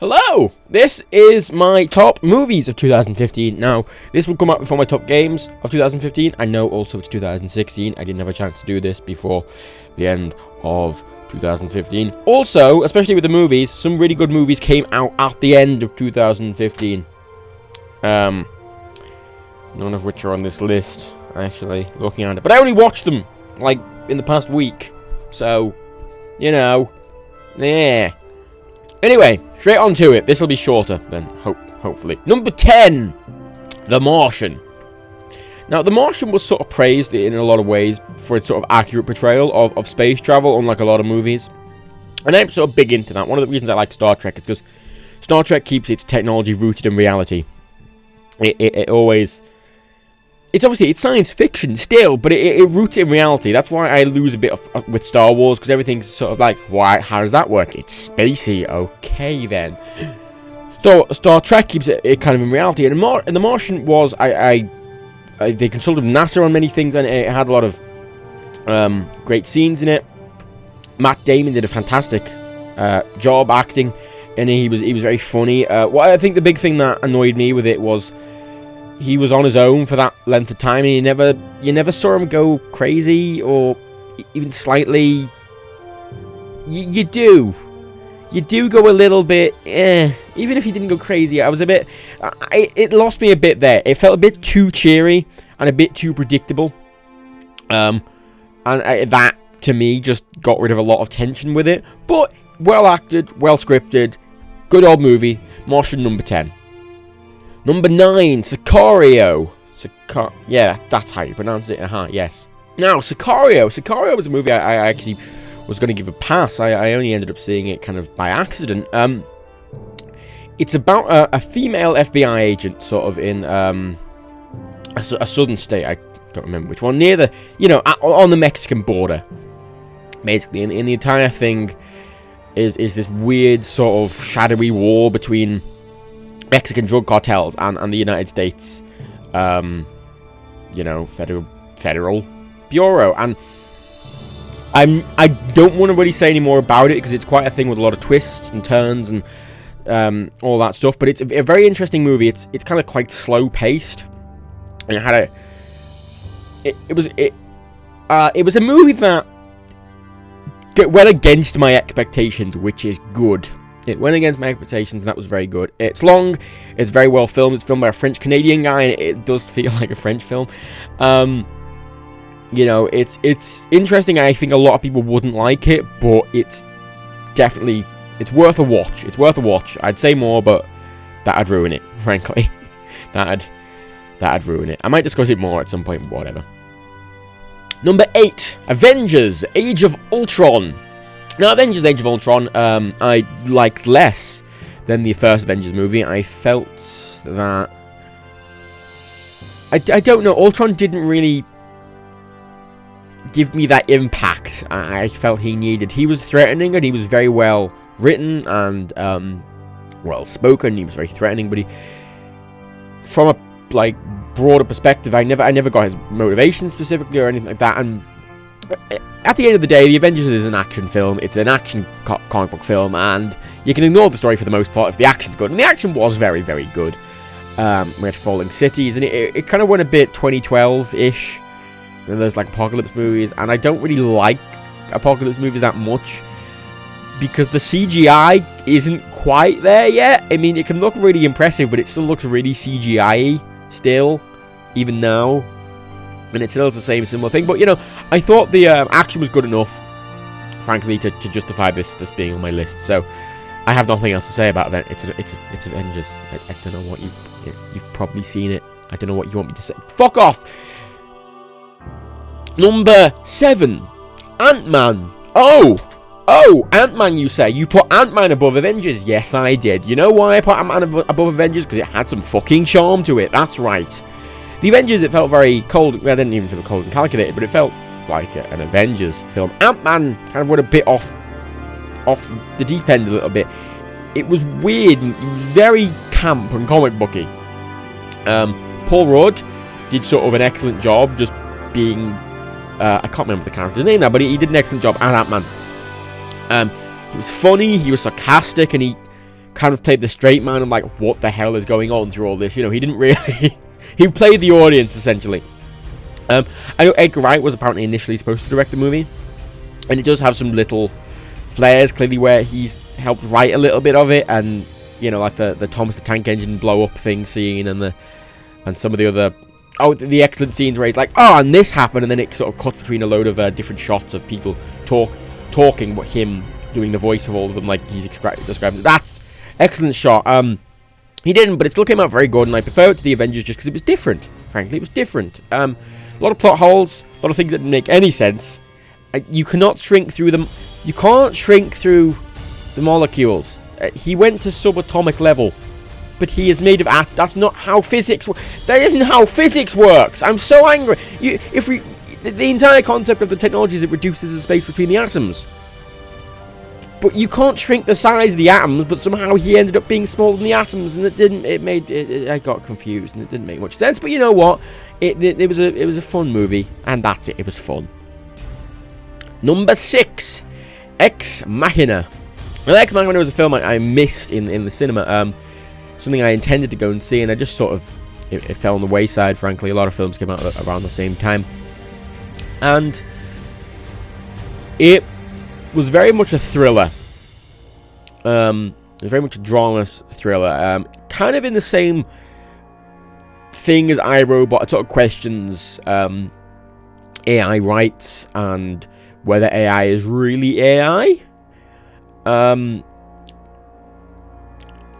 Hello! This is my top movies of 2015. Now, this will come up before my top games of 2015. I know also it's 2016. I didn't have a chance to do this before the end of 2015. Also, especially with the movies, some really good movies came out at the end of 2015. None of which are on this list, actually, looking at it. But I only watched them, like, in the past week. So, you know, yeah. Anyway, straight on to it. This will be shorter than hopefully. Number 10, The Martian. Now, The Martian was sort of praised in a lot of ways for its sort of accurate portrayal of space travel, unlike a lot of movies. And I'm sort of big into that. One of the reasons I like Star Trek is because Star Trek keeps its technology rooted in reality. It always... It's science fiction still, but it roots in reality. That's why I lose a bit with Star Wars, because everything's sort of like, why? How does that work? It's spacey. Okay, then. Star Trek keeps it kind of in reality. And The Martian was, they consulted NASA on many things, and it had a lot of great scenes in it. Matt Damon did a fantastic job acting, and he was very funny. I think the big thing that annoyed me with it was he was on his own for that length of time, and you never saw him go crazy or even slightly. You do go a little bit, even if he didn't go crazy. I was a bit, it lost me a bit there. It felt a bit too cheery and a bit too predictable, that to me just got rid of a lot of tension with it. But well acted, well scripted, good old movie. Martian, number 10. Number 9, Sicario. Yeah, that's how you pronounce it. Yes. Now, Sicario. Sicario was a movie I actually was going to give a pass. I only ended up seeing it kind of by accident. It's about a female FBI agent, sort of in a southern state. I don't remember which one. Near the, on the Mexican border, basically. And the entire thing is this weird sort of shadowy war between Mexican drug cartels and the United States, federal bureau. And I don't want to really say any more about it because it's quite a thing with a lot of twists and turns and all that stuff. But it's a very interesting movie. It's kind of quite slow paced, and it was a movie that went against my expectations, which is good. It went against my expectations, and that was very good. It's long, it's very well filmed. It's filmed by a French-Canadian guy, and it does feel like a French film. It's interesting. I think a lot of people wouldn't like it, but it's worth a watch. It's worth a watch. I'd say more, but that'd ruin it, frankly. That'd ruin it. I might discuss it more at some point, but whatever. Number 8, Avengers: Age of Ultron. Now, Avengers: Age of Ultron, I liked less than the first Avengers movie. I felt that... I don't know, Ultron didn't really give me that impact I felt he needed. He was threatening, and he was very well written and well spoken. He was very threatening, but from a broader perspective, I never got his motivation specifically or anything like that. And at the end of the day, the Avengers is an action film. It's an action comic book film, and you can ignore the story for the most part if the action's good. And the action was very, very good. We had falling cities, and it kind of went a bit 2012-ish. And there's apocalypse movies, and I don't really like apocalypse movies that much because the CGI isn't quite there yet. I mean, it can look really impressive, but it still looks really CGI-y still, even now. And it still is the same similar thing. But, I thought the action was good enough, frankly, to justify this being on my list. So, I have nothing else to say about it. It's Avengers. I don't know what you've probably seen it. I don't know what you want me to say. Fuck off! Number 7, Ant-Man. Oh, Ant-Man, you say? You put Ant-Man above Avengers? Yes, I did. You know why I put Ant-Man above Avengers? Because it had some fucking charm to it. That's right. The Avengers, it felt very cold. Well, I didn't even feel cold and calculated, but it felt like an Avengers film. Ant-Man kind of went a bit off the deep end a little bit. It was weird and very camp and comic booky. Paul Rudd did sort of an excellent job just being... I can't remember the character's name now, but he did an excellent job as Ant-Man. He was funny, he was sarcastic, and he kind of played the straight man and like, what the hell is going on through all this? You know, he didn't really... he played the audience, essentially. I know Edgar Wright was apparently initially supposed to direct the movie, and it does have some little flares, clearly, where he's helped write a little bit of it, and, you know, like the Thomas the Tank Engine blow-up thing scene, and some of the other... Oh, the excellent scenes where he's like, oh, and this happened, and then it sort of cuts between a load of different shots of people talking, but him doing the voice of all of them, like he's describing. That's excellent shot. He didn't, but it still came out very good, and I prefer it to the Avengers just because it was different. Frankly, it was different. A lot of plot holes, a lot of things that didn't make any sense. You cannot shrink through them. You can't shrink through the molecules. He went to subatomic level, but he is made of atoms. That's not how physics works. That isn't how physics works. I'm so angry. The entire concept of the technology is it reduces the space between the atoms. But you can't shrink the size of the atoms, but somehow he ended up being smaller than the atoms, and I got confused, and it didn't make much sense. But you know what? It was a fun movie, and that's it. It was fun. Number 6, Ex Machina. Now, Ex Machina was a film I missed in the cinema. Something I intended to go and see, and I just sort of it fell on the wayside. Frankly, a lot of films came out around the same time, and it was very much a thriller. It was very much a drama thriller. Kind of in the same thing as iRobot. It sort of questions AI rights and whether AI is really AI.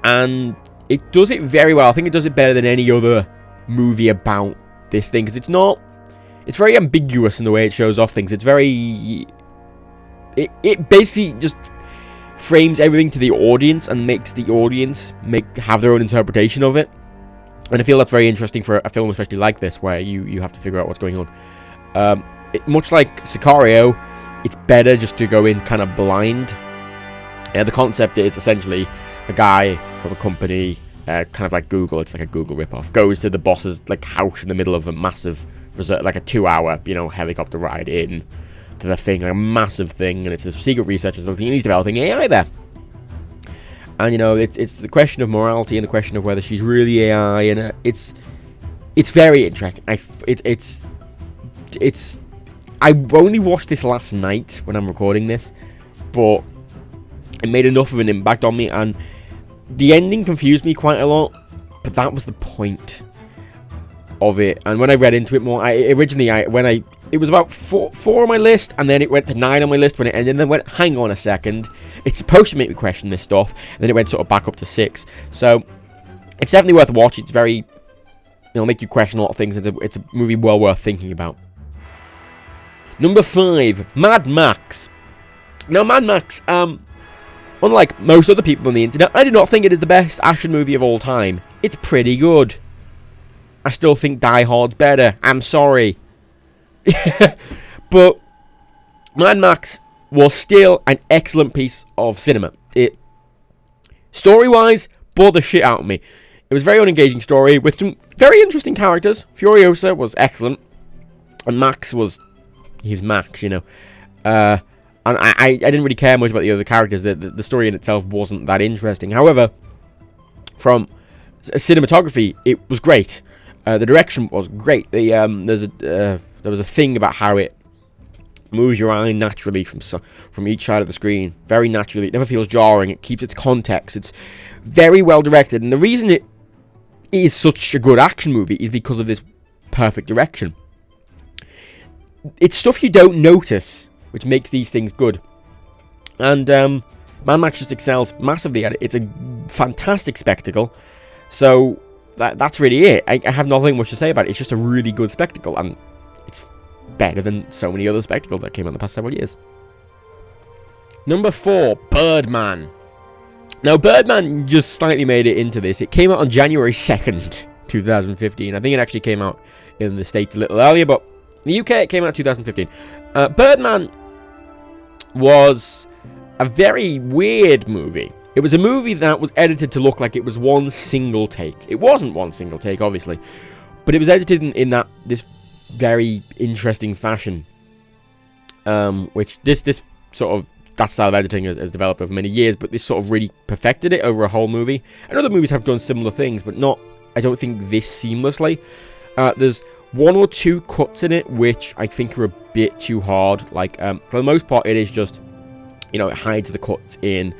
And it does it very well. I think it does it better than any other movie about this thing, because it's very ambiguous in the way it shows off things. It's very... It basically just frames everything to the audience and makes the audience have their own interpretation of it. And I feel that's very interesting for a film especially like this, where you have to figure out what's going on. Much like Sicario, it's better just to go in kind of blind. The concept is essentially a guy from a company, kind of like Google, it's like a Google ripoff, goes to the boss's like house in the middle of a massive, like a 2-hour, helicopter ride in to the thing, like a massive thing, and it's a secret research facility, and he's developing AI there. And it's the question of morality and the question of whether she's really AI, and it's very interesting. I only watched this last night when I'm recording this, but it made enough of an impact on me, and the ending confused me quite a lot, but that was the point of it. And when I read into it more, it was about 4 on my list, and then it went to 9 on my list when it ended, and then went, hang on a second, it's supposed to make me question this stuff, and then it went sort of back up to 6. So it's definitely worth a watch. It's very, it'll make you question a lot of things. It's a movie well worth thinking about. Number 5, Mad Max. Now, Mad Max, unlike most other people on the internet, I do not think it is the best action movie of all time. It's pretty good. I still think Die Hard's better. I'm sorry. But Mad Max was still an excellent piece of cinema. It, story-wise, bored the shit out of me. It was a very unengaging story with some very interesting characters. Furiosa was excellent, and Max was... he was Max, And I didn't really care much about the other characters. The story in itself wasn't that interesting. However, from cinematography, it was great. The direction was great. There was a thing about how it moves your eye naturally from each side of the screen, very naturally. It never feels jarring. It keeps its context. It's very well directed, and the reason it is such a good action movie is because of this perfect direction. It's stuff you don't notice, which makes these things good. And Mad Max just excels massively at it. It's a fantastic spectacle. So that's really it. I have nothing much to say about it. It's just a really good spectacle, and it's better than so many other spectacles that came out in the past several years. Number 4, Birdman. Now, Birdman just slightly made it into this. It came out on January 2nd, 2015. I think it actually came out in the States a little earlier, but in the UK, it came out in 2015. Birdman was a very weird movie. It was a movie that was edited to look like it was one single take. It wasn't one single take, obviously, but it was edited in this very interesting fashion, which this sort of that style of editing has developed over many years, but this sort of really perfected it over a whole movie. And other movies have done similar things, but not, I don't think, this seamlessly. There's one or two cuts in it which I think are a bit too hard. Like, for the most part, it is just, it hides the cuts in,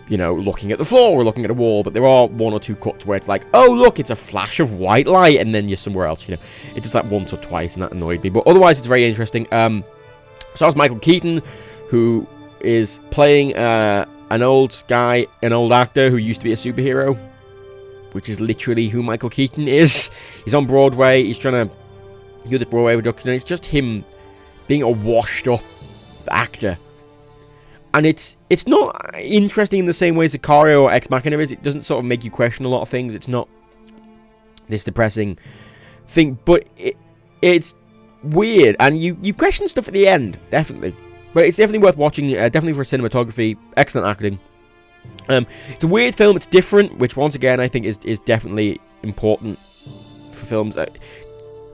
looking at the floor or looking at a wall, but there are one or two cuts where it's like, oh, look, it's a flash of white light, and then you're somewhere else, It does that once or twice, and that annoyed me. But otherwise, it's very interesting. So that was Michael Keaton, who is playing an old guy, an old actor who used to be a superhero, which is literally who Michael Keaton is. He's on Broadway, he's trying to do the Broadway production, and it's just him being a washed-up actor. And it's not interesting in the same way as Sicario or Ex Machina is. It doesn't sort of make you question a lot of things. It's not this depressing thing, but it's weird, and you question stuff at the end, definitely. But it's definitely worth watching, definitely for cinematography, excellent acting. It's a weird film, it's different, which once again I think is definitely important for films.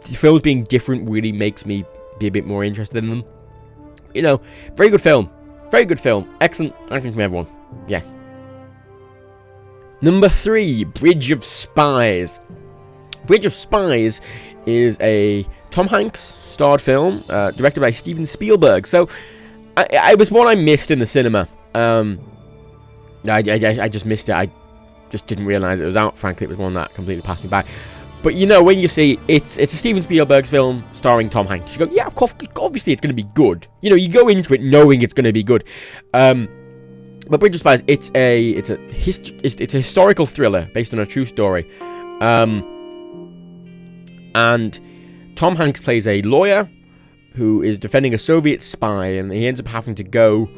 Films being different really makes me be a bit more interested in them. Very good film. Very good film. Excellent acting from everyone. Yes. Number 3, Bridge of Spies. Bridge of Spies is a Tom Hanks starred film, directed by Steven Spielberg. So, I was one I missed in the cinema. I just missed it. I just didn't realise it was out, frankly. It was one that completely passed me by. But when you see it's a Steven Spielberg film starring Tom Hanks, you go, yeah, obviously it's going to be good. You go into it knowing it's going to be good. But Bridge of Spies, it's a historical thriller based on a true story. And Tom Hanks plays a lawyer who is defending a Soviet spy, and he ends up having to go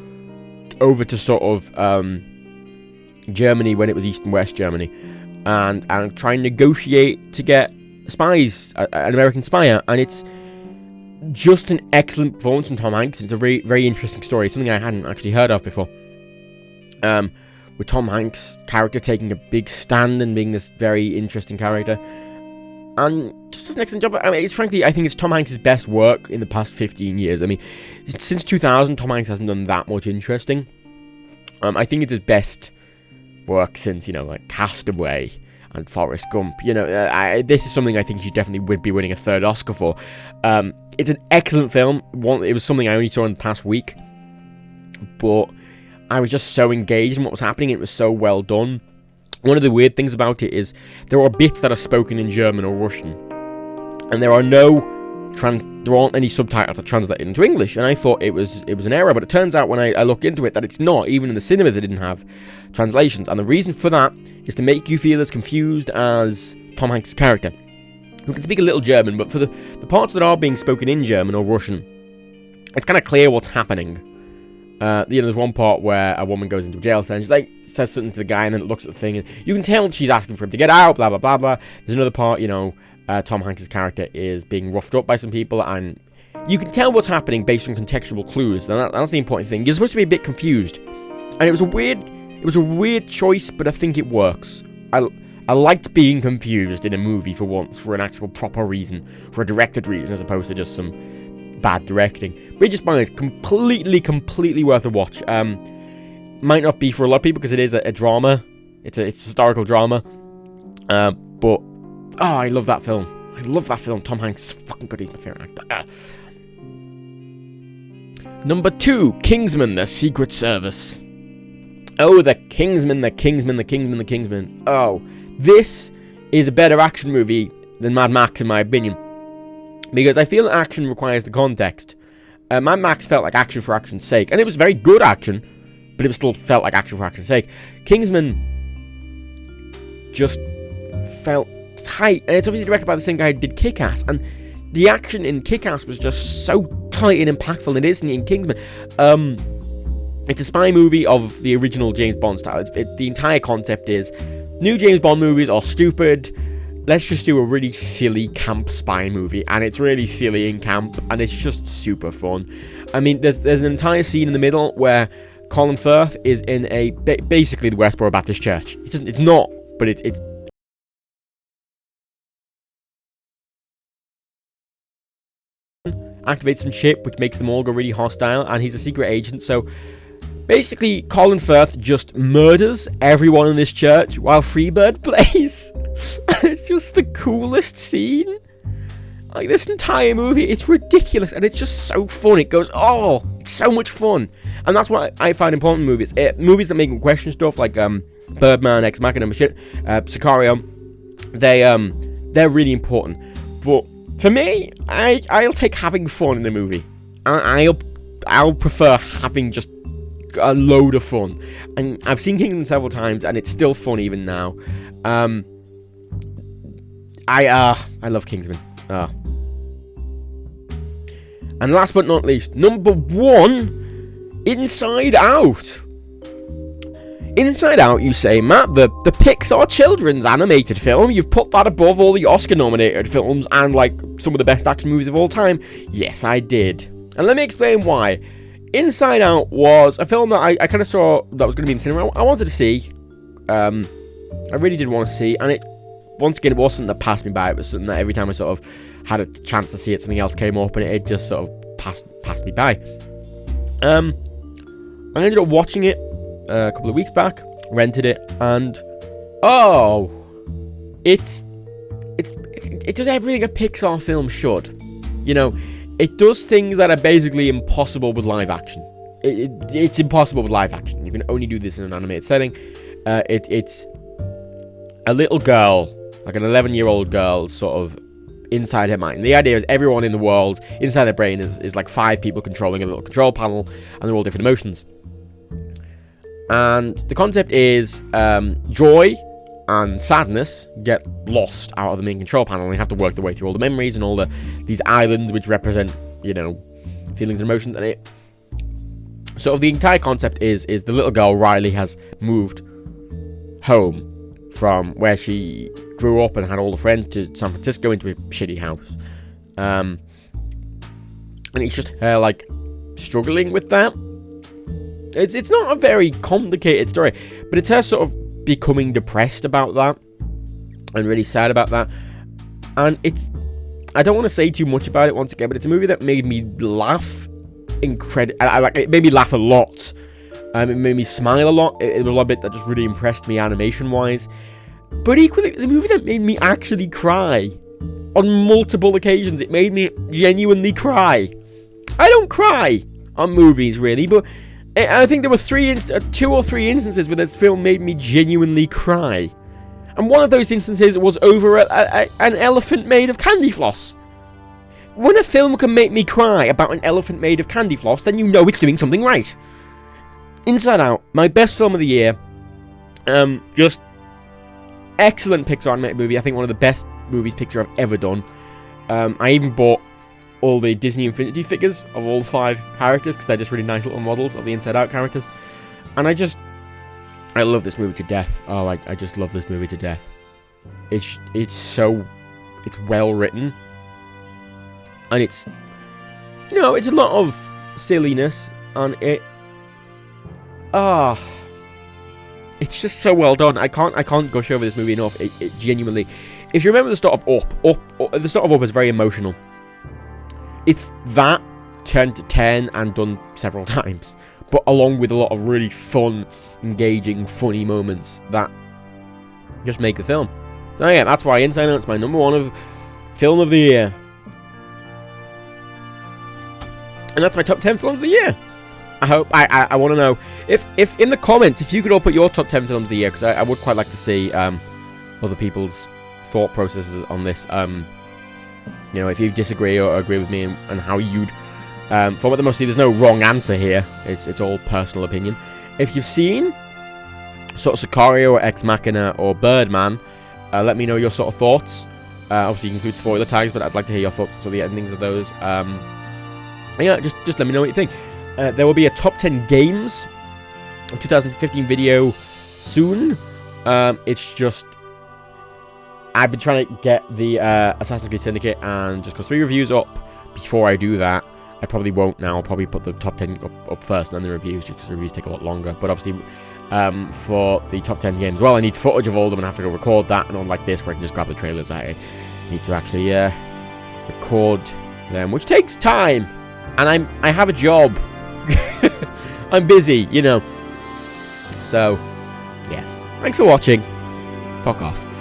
over to sort of Germany when it was East and West Germany, and try and negotiate to get spies, an American spy out. And it's just an excellent performance from Tom Hanks. It's a very, very interesting story, something I hadn't actually heard of before. With Tom Hanks' character taking a big stand and being this very interesting character, and just does an excellent job. I mean, I think it's Tom Hanks' best work in the past 15 years. I mean, since 2000, Tom Hanks hasn't done that much interesting. I think it's his best work since, like Castaway and Forrest Gump. This is something I think he definitely would be winning a third Oscar for. It's an excellent film. It was something I only saw in the past week, but I was just so engaged in what was happening. It was so well done. One of the weird things about it is there are bits that are spoken in German or Russian, and there aren't any subtitles that translate it into English, and I thought it was an error, but it turns out when I looked into it that it's not. Even in the cinemas it didn't have translations, and the reason for that is to make you feel as confused as Tom Hanks' character, who can speak a little German, but for the parts that are being spoken in German or Russian, it's kind of clear what's happening. There's one part where a woman goes into a jail cell and she's says something to the guy, and then it looks at the thing, and you can tell she's asking for him to get out, blah, blah, blah, blah. There's another part, Tom Hanks' character is being roughed up by some people, and you can tell what's happening based on contextual clues, and that's the important thing. You're supposed to be a bit confused, and it was a weird choice, but I think it works. I liked being confused in a movie for once, for an actual proper reason, for a directed reason, as opposed to just some bad directing. Bridge of Spies, completely worth a watch. Might not be for a lot of people because it is a drama. It's a historical drama. But I love that film. Tom Hanks is fucking good. He's my favorite actor. Number 2, Kingsman: The Secret Service. Oh, the Kingsman. Oh, this is a better action movie than Mad Max, in my opinion, because I feel action requires the context. Mad Max felt like action for action's sake, and it was very good action, but it still felt like action for action's sake. Kingsman just felt tight, and it's obviously directed by the same guy who did Kick-Ass, and the action in Kick-Ass was just so tight and impactful, and it isn't in Kingsman. It's a spy movie of the original James Bond style. The entire concept is, new James Bond movies are stupid, let's just do a really silly camp spy movie, and it's really silly in camp, and it's just super fun. I mean, there's an entire scene in the middle where Colin Firth is in basically the Westboro Baptist Church. It's not, but it's activates some shit which makes them all go really hostile, and he's a secret agent, so Basically, Colin Firth just murders everyone in this church while Freebird plays. It's just the coolest scene. Like, this entire movie, it's ridiculous, and it's just so fun. It goes, oh, it's so much fun. And that's what I find important in movies. Movies that make me question stuff, like Birdman, Ex Machina, Machina, Sicario, they're really important. But for me, I'll take having fun in a movie. I'll prefer having just a load of fun. And I've seen Kingsman several times, and it's still fun even now. I love Kingsman. And last but not least, number 1, Inside Out. Inside Out, you say, Matt, the Pixar children's animated film, you've put that above all the Oscar-nominated films and, like, some of the best action movies of all time? Yes, I did. And let me explain why. Inside Out was a film that I kind of saw that was going to be in cinema. I wanted to see. I really did want to see, and it, once again, it wasn't that passed me by. It was something that every time I sort of had a chance to see it, something else came up, and it just sort of passed me by. I ended up watching it a couple of weeks back, rented it, and it does everything a Pixar film should. You know, it does things that are basically impossible with live action. It's impossible with live action. You can only do this in an animated setting. It's a little girl, like an 11-year-old girl, sort of inside her mind. The idea is everyone in the world, inside their brain, is like 5 people controlling a little control panel, and they're all different emotions. And the concept is joy and sadness get lost out of the main control panel, and you have to work their way through all the memories and all these islands which represent, you know, feelings and emotions. And it sort of, the entire concept is the little girl Riley has moved home from where she grew up and had all the friends to San Francisco into a shitty house. And it's just her, like, struggling with that. It's not a very complicated story, but it's her sort of becoming depressed about that and really sad about that. And I don't want to say too much about it once again, but it's a movie that made me laugh it made me laugh a lot. It made me smile a lot. It was a lot bit that just really impressed me animation-wise. But equally, it was a movie that made me actually cry. On multiple occasions, it made me genuinely cry. I don't cry on movies, really, but I think there were 2 or 3 instances where this film made me genuinely cry. And one of those instances was over an elephant made of candy floss. When a film can make me cry about an elephant made of candy floss, then you know it's doing something right. Inside Out, my best film of the year. Just excellent Pixar animated movie. I think one of the best movies Pixar have ever done. I even bought all the Disney Infinity figures of all 5 characters, because they're just really nice little models of the Inside Out characters. And I love this movie to death. Oh, I just love this movie to death. It's well written. And it's a lot of silliness, and it's just so well done. I can't gush over this movie enough. It genuinely, if you remember the start of Up, the start of Up is very emotional. It's that turned to 10 and done several times, but along with a lot of really fun, engaging, funny moments that just make the film. So yeah, that's why Inside Out's my number 1 of film of the year. And that's my top 10 films of the year. I hope, I want to know, if in the comments, if you could all put your top 10 films of the year, because I would quite like to see other people's thought processes on this. You know, if you disagree or agree with me and how you'd format them. Mostly, there's no wrong answer here. It's all personal opinion. If you've seen sort of Sicario or Ex Machina or Birdman, let me know your sort of thoughts. Obviously, you can include spoiler tags, but I'd like to hear your thoughts on the endings of those. Yeah, just let me know what you think. There will be a top 10 games of 2015 video soon. It's just, I've been trying to get the Assassin's Creed Syndicate, and just got 3 reviews up. Before I do that, I probably won't now. I'll probably put the top 10 up first, and then the reviews, just because the reviews take a lot longer. But obviously, for the top 10 games, well, I need footage of all of them, and I have to go record that. And unlike this, where I can just grab the trailers, I need to actually record them, which takes time. And I have a job. I'm busy, you know. So, yes. Thanks for watching. Fuck off.